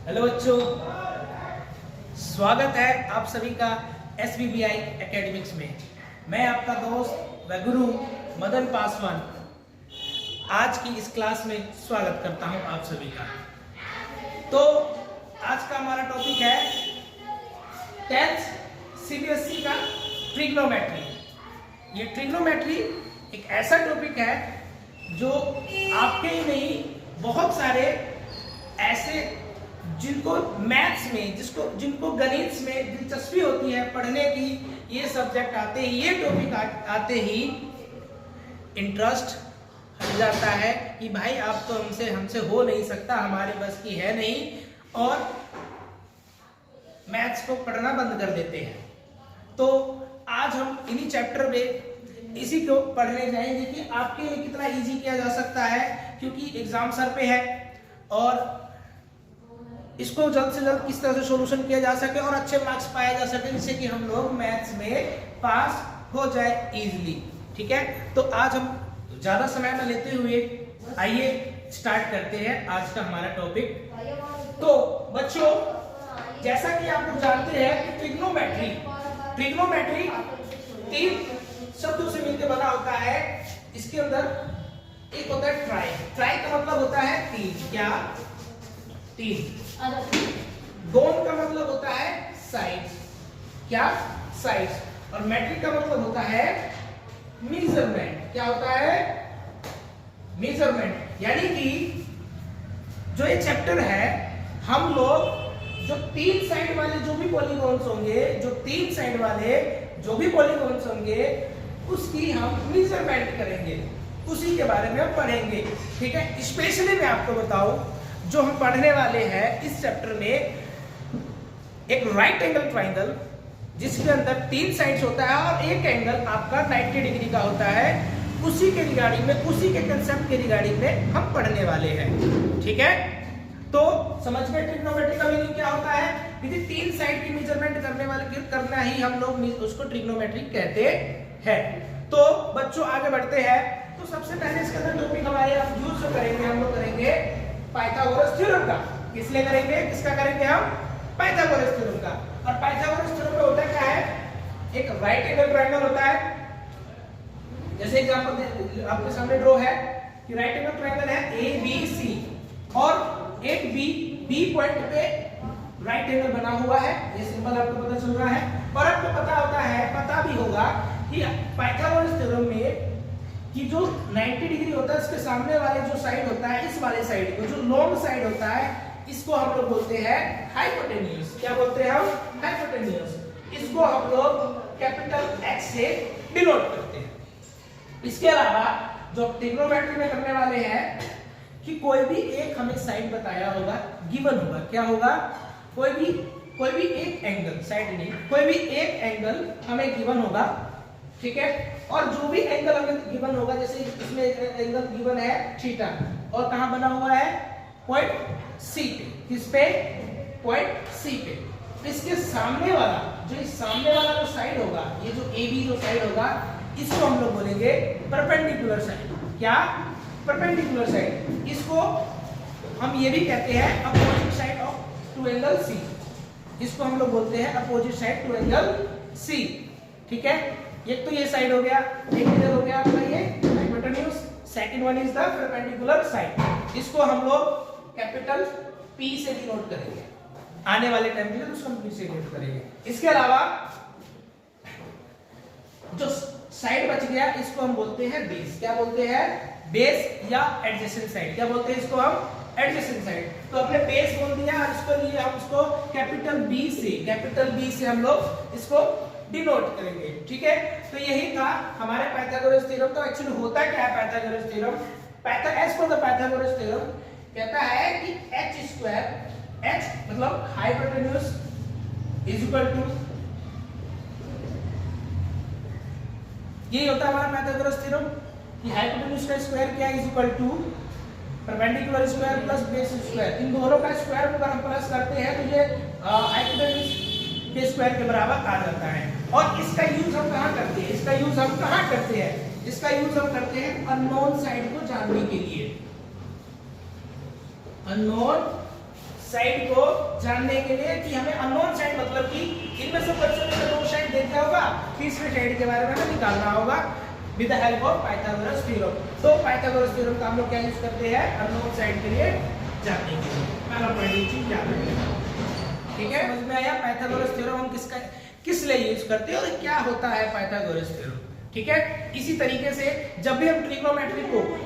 Hello बच्चों, स्वागत है आप सभी का SBBI एकेडमिक्स में। मैं आपका दोस्त व गुरु मदन पासवान आज की इस क्लास में स्वागत करता हूं आप सभी का। तो आज का हमारा टॉपिक है 10th CBSE का ट्रिग्नोमेट्री। ये ट्रिग्नोमेट्री एक ऐसा टॉपिक है जो आपके ही नहीं बहुत सारे ऐसे जिनको मैथ्स में जिनको गणित में दिलचस्पी होती है पढ़ने की, ये सब्जेक्ट आते ही, ये टॉपिक आते ही इंटरेस्ट हट जाता है कि भाई आप तो हमसे हो नहीं सकता, हमारे बस की है नहीं, और मैथ्स को पढ़ना बंद कर देते हैं। तो आज हम इन्हीं चैप्टर में इसी को पढ़ने जाएंगे कि आपके लिए कितना इजी किया जा सकता है, क्योंकि एग्जाम सर पे है और इसको जल्द से जल्द किस तरह से सॉल्यूशन किया जा सके और अच्छे मार्क्स पाए जा सके, जिससे कि हम लोग मैथ्स में पास हो जाए इजीली। ठीक है, तो आज हम ज्यादा समय न लेते हुए आइए स्टार्ट करते हैं आज का हमारा टॉपिक। तो बच्चों, जैसा कि आप लोग जानते हैं कि ट्रिग्नोमेट्री 3 शब्दों से मिलकर बना होता है। इसके अंदर एक होता है ट्राई का मतलब होता है 3। क्या? 3। गोन का मतलब होता है साइड्स। क्या? साइड्स। और मैट्रिक का मतलब होता है मेजरमेंट। क्या होता है? मेजरमेंट। यानी कि जो ये चैप्टर है, हम लोग जो 3 साइड वाले जो भी पॉलीगॉन्स होंगे, उसकी हम मेजरमेंट करेंगे, उसी के बारे में हम पढ़ेंगे। ठीक है, स्पेशली मैं आपको बताऊं, जो हम पढ़ने वाले हैं इस चैप्टर में, एक राइट एंगल ट्राइंगल जिसके अंदर 3 साइड्स होता है और एक एंगल आपका 90 डिग्री का होता है, उसी के रिगार्डिंग में, उसी के कंसेप्ट के रिगार्डिंग में हम पढ़ने वाले हैं। ठीक है, तो समझ गए ट्रिग्नोमेट्री का मीनिंग क्या होता है? क्योंकि 3 साइड की मेजरमेंट करना ही हम लोग उसको ट्रिग्नोमेट्री कहते हैं। तो बच्चों आगे बढ़ते हैं। तो सबसे पहले इसके अंदर टॉपिक हमारे आप यूज करेंगे, हम लोग करेंगे पाइथागोरस थ्योरम का। किस लिए करेंगे? किसका करेंगे हम? पाइथागोरस थ्योरम का। और पाइथागोरस थ्योरम में होता क्या है? एक राइट एंगल ट्रायंगल होता है। जैसे एग्जांपल आपके सामने ड्रॉ है कि राइट एंगल ट्रायंगल है ABC और एक बी पॉइंट पे राइट एंगल बना हुआ है। ये सिंबल आपको पता चल रहा है। और आपको पता भी होगा कि पाइथागोरस थ्योरम में कि जो 90 डिग्री होता है, इसके सामने वाले जो साइड होता है, इस वाले साइड को, जो लॉन्ग साइड होता है, इसको हम लोग बोलते हैं हाइपोटेन्यूज। क्या बोलते हैं हम? हाइपोटेन्यूज। इसको हम लोग कैपिटल X से डिनोट करते हैं। इसके अलावा जो ट्रिग्नोमेट्री में करने वाले हैं कि कोई भी एक हमें साइड बताया होगा, गिवन होगा। क्या होगा? कोई भी एक एंगल, साइड नहीं, कोई भी एक एंगल हमें गिवन होगा। ठीक है, और जो भी एंगल हमें गिवन होगा, जैसे इसमें एंगल गिवन है थीटा, और कहां बना हुआ है? पॉइंट C पे। किस पे? पॉइंट C पे। इसके सामने वाला जो साइड होगा, ये जो AB जो साइड होगा, इसको हम लोग बोलेंगे परपेंडिकुलर साइड। क्या? Perpendicular side. इसको हम ये भी कहते हैं opposite side of to angle C। इसको हम लोग बोलते हैं opposite side to angle C। ठीक है, एक तो ये साइड हो गया, एक इधर हो गया आपका ये hypotenuse, second one is the perpendicular side. इसको हम लोग कैपिटल P से डिनोट करेंगे। आने वाले टाइम में उसको हम P से डिनोट करेंगे। इसके अलावा जो साइड बच गया, इसको हम बोलते हैं बेस। क्या बोलते हैं? बेस या एडजेसेंट साइड। क्या बोलते हैं इसको हम? Adjacent side. तो अपने बेस बोल दिया, और इसको लिए हम इसको कैपिटल B से हम लोग इसको डिनोट करेंगे। ठीक है, तो यही था हमारे पाइथागोरस थ्योरम। तो एक्चुअली होता क्या है Pythagoras theorem? As per the Pythagoras theorem कहता है कि H मतलब हाइपोटेन्यूज इज इक्वल टू, यही होता है हमारा पाइथागोरस थ्योरम कि हाइपोटेन्यूज का स्क्वायर क्या is equal to perpendicular square plus base square. इन दोनों का स्क्वायर को अगर हम प्लस करते हैं तो ये हाइपोटेन्यूज के स्क्वायर के बराबर आ जाता है। और इसका यूज हम कहां करते हैं? इसका यूज हम करते हैं अननोन साइड को जानने के लिए। अननोन साइड को जानने के लिए कि हमें अननोन साइड मतलब कि इनमें से बच्चों ने दो साइड देख लिया होगा, तीसरे साइड के बारे में हमें निकालना होगा with the help of Pythagoras theorem. तो पाइथागोरस थ्योरम का हम लोग क्या यूज करते हैं अननोन साइड के लिए जानने के लिए। पहला पॉइंट ये चीज याद रखिए, ठीक है। समझ में आया पाइथागोरस थ्योरम हम किस लिए यूज करते हैं और क्या होता है पाइथागोरस थ्योरम, ठीक है। इसी तरीके से जब भी हम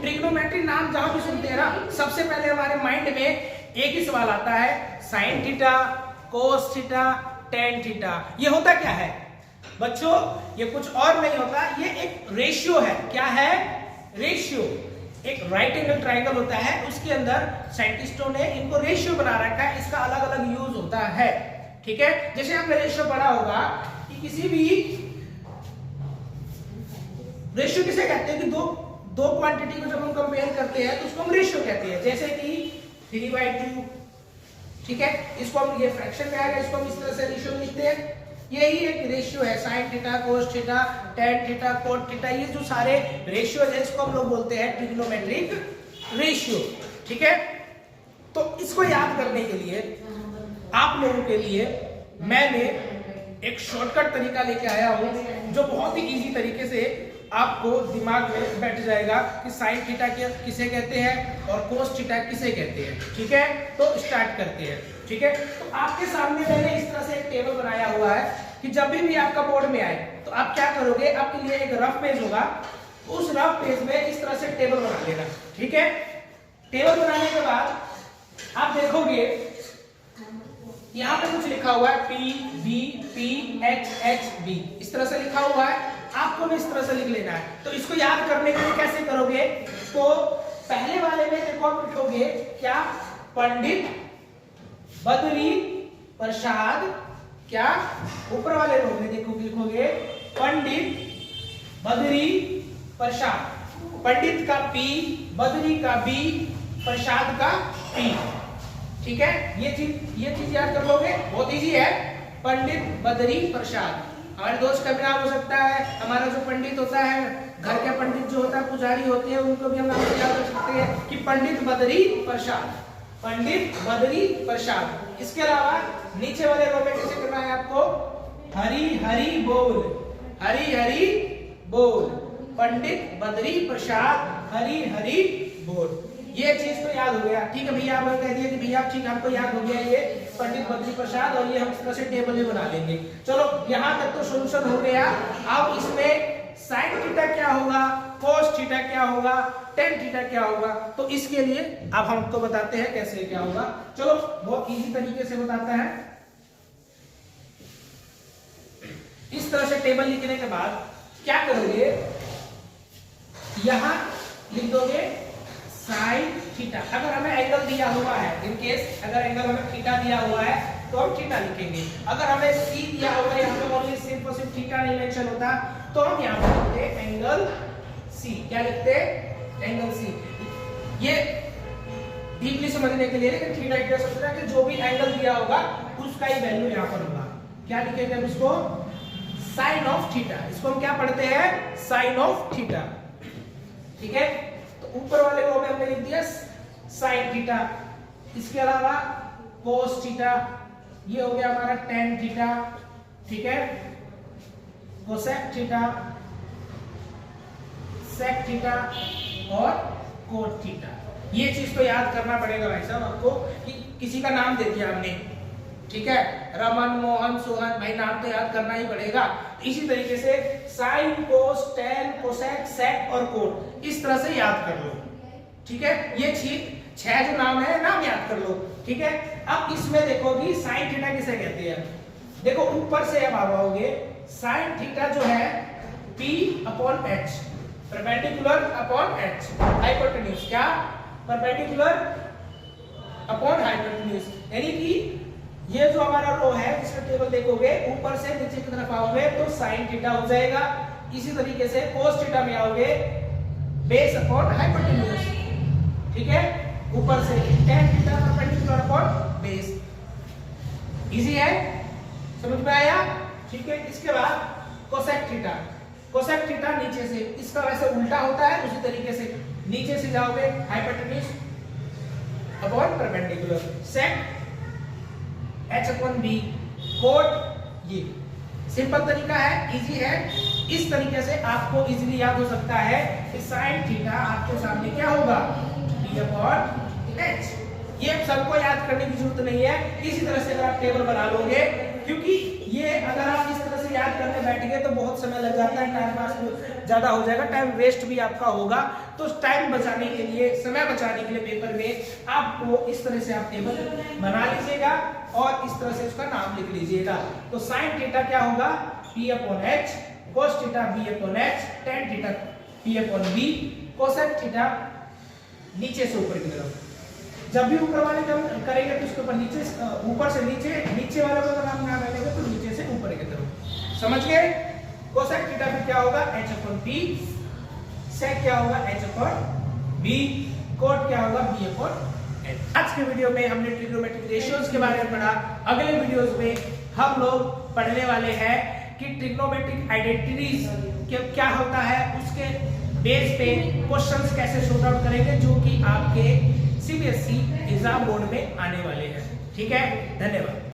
ट्रिग्नोमेट्री नाम जहां भी सुनते हैं ना, सबसे पहले हमारे माइंड में एक ही सवाल आता है sine theta, cos theta, tan theta. ये होता क्या है बच्चों? ये कुछ और नहीं होता, ये एक रेशियो है। क्या है? रेशियो। एक राइट एंगल ट्रायंगल होता है, उसके अंदर साइंटिस्टों ने इनको रेशियो बना रखा है, इसका अलग अलग यूज होता है, ठीक है। जैसे आपने रेशियो पढ़ा होगा कि किसी भी रेशियो किसे कहते हैं कि दो क्वांटिटी को जब हम कंपेयर करते हैं तो उसको हम रेशियो कहते हैं। जैसे कि 3/2, ठीक है, इसको हम ये फ्रैक्शन में आएगा, इसको हम इस तरह से रेशियो लिखते हैं। यही एक रेशियो है, sine theta, cos theta, tan theta, cot theta, ये जो सारे रेशियो है इसको हम लोग बोलते हैं ट्रिग्नोमेट्रिक रेशियो, ठीक है। तो इसको याद करने के लिए आप लोगों के लिए मैंने एक शॉर्टकट तरीका लेके आया हूं जो बहुत ही इजी तरीके से आपको दिमाग में बैठ जाएगा कि साइन थीटा किसे कहते हैं और कोस थीटा किसे कहते हैं, ठीक है। तो स्टार्ट करते हैं, ठीक है। तो आपके सामने मैंने इस तरह से एक टेबल बनाया हुआ है कि जब भी आपका बोर्ड में आए तो आप क्या करोगे, आपके लिए एक रफ पेज होगा, उस रफ पेज में इस तरह से टेबल बना लेना, ठीक है। टेबल बनाने के बाद आप देखोगे यहाँ पे कुछ लिखा हुआ है P B P H H B, इस तरह से लिखा हुआ है, आपको भी इस तरह से लिख लेना है। तो इसको याद करने के लिए कैसे करोगे? तो पहले वाले में देखो आप लिखोगे क्या, पंडित बद्री प्रसाद, क्या ऊपर वाले रो में देखो लिखोगे पंडित बद्री प्रसाद, पंडित का P, बद्री का B, प्रसाद का P, ठीक है। ये चीज याद कर लोगे, बहुत इजी है। पंडित बद्री प्रसाद, हमारे दोस्त का भी नाम हो सकता है, हमारा जो पंडित होता है, घर के पंडित जो होता है, पुजारी होते हैं, उनको भी हम नाम याद कर सकते हैं कि पंडित बद्री प्रसाद, पंडित बद्री प्रसाद। इसके अलावा नीचे वाले रो में कैसे करना है आपको, हरि हरि बोल, हरि हरि बोल, पंडित बद्री प्रसाद, हरि हरि बोल। ये चीज तो याद हो गया, ठीक है भैया। आप कह दिया कि भैया ठीक हमको याद हो गया ये पंडित बद्री प्रसाद, और ये हम इस तरह से टेबल भी बना लेंगे। चलो यहाँ तक तो सोल्यूशन हो गया। अब इसमें साइन थीटा क्या होगा, कोस थीटा क्या होगा, टेन थीटा क्या होगा, तो इसके लिए अब हम आपको बताते हैं कैसे क्या होगा। चलो बहुत इजी तरीके से बताता है। इस तरह से टेबल लिखने के बाद क्या करोगे, यहां लिख दोगे साइन थीटा। अगर हमें एंगल दिया हुआ है, इन केस अगर एंगल हमें थीटा दिया हुआ है तो हम थीटा लिखेंगे। अगर हमें सी दिया होगा, यहाँ पे ओनली सिर्फ और सिर्फ थीटा नहीं मेंशन होता, तो हम यहाँ पे लिखते हैं एंगल सी। क्या लिखते हैं? Angle C. ये डीपली समझने के लिए, लेकिन थीटा क्या सोचना कि जो भी एंगल दिया होगा उसका ही वैल्यू यहाँ पर होगा। क्या लिखेंगे हम इसको? Sine of theta. इसको हम क्या पढ़ते हैं? साइन ऑफ थीटा, ठीक है। ऊपर वाले रो में हमने लिख दिया साइन थीटा, इसके अलावा कोस थीटा, ये हो गया हमारा टेन थीटा, ठीक है, कोसेक थीटा, सेक थीटा और कोट थीटा। ये चीज तो याद करना पड़ेगा भाई साहब आपको कि किसी का नाम दे दिया हमने, ठीक है, रमन, मोहन, सोहन, भाई नाम तो याद करना ही पड़ेगा। इसी तरीके से साइन, कोस, टेन, कोसेक, सेक और कोट इस तरह से याद कर लो, ठीक है। ये 6 जो नाम है नाम याद कर लो, ठीक है। अब इसमें देखोगी साइन थीटा किसे कहते हैं। देखो ऊपर से अब आओगे, साइन थीटा जो है P/H, perpendicular upon H, hypotenuse. क्या? परपेंडिकुलर अपॉन हाइपोटेन्यूज, यानी कि ये जो हमारा रो है जिसका टेबल देखोगे, ऊपर से नीचे की तरफ आओगे तो साइन थीटा हो जाएगा। इसी तरीके से कोस थीटा में आओगे, बेस अपॉन हाइपोटेन्यूज, ठीक है, ऊपर से tan theta perpendicular upon base. Easy है, समझ में आया, ठीक है। इसके बाद कोसेक थीटा, कोसेक थीटा नीचे से, इसका वैसे उल्टा होता है, उसी तरीके से नीचे से जाओगे हाइपोटेन्यूज अपॉन परपेंडिकुलर। सेक H/B कोट। ये सिंपल तरीका है, इजी है। इस तरीके से आपको इजीली याद हो सकता है कि साइन थीटा आपके सामने क्या होगा, B/H। ये सबको याद करने की जरूरत नहीं है, इसी तरह से अगर आप टेबल बना लोगे, क्योंकि ये अगर आप इस तरह से याद करने बैठ गए तो बहुत समय लग जाता है, टाइम पास ज्यादा हो जाएगा, टाइम वेस्ट भी आपका होगा। तो टाइम बचाने के लिए, समय बचाने के लिए पेपर में आपको इस तरह से आप टेबल बना लीजिएगा और इस तरह से उसका नाम लिख लीजिएगा। तो साइन थीटा क्या होगा, P/H, cos theta B/H, tan theta P/B, cosec theta नीचे से ऊपर की तरफ। जब भी ऊपर वाले का करेंगे तो उसके ऊपर नीचे, ऊपर से नीचे, नीचे वाले का अगर हम नाम डालेंगे तो नीचे से ऊपर की तरफ। समझ गए? कोसेक थीटा भी क्या होगा, H/P, सेक क्या होगा, H/B, कोट क्या होगा, B/H। आज के वीडियो में हमने ट्रिग्नोमेट्रिक रेशियोज के बारे में पढ़ा। अगले वीडियोस में हम लोग पढ़ने वाले हैं कि ट्रिग्नोमेट्रिक आइडेंटिटीज क्या होता है, उसके बेस पे क्वेश्चंस कैसे सॉर्ट आउट करेंगे, जो कि आपके CBSE एग्जाम बोर्ड में आने वाले हैं। ठीक है, धन्यवाद।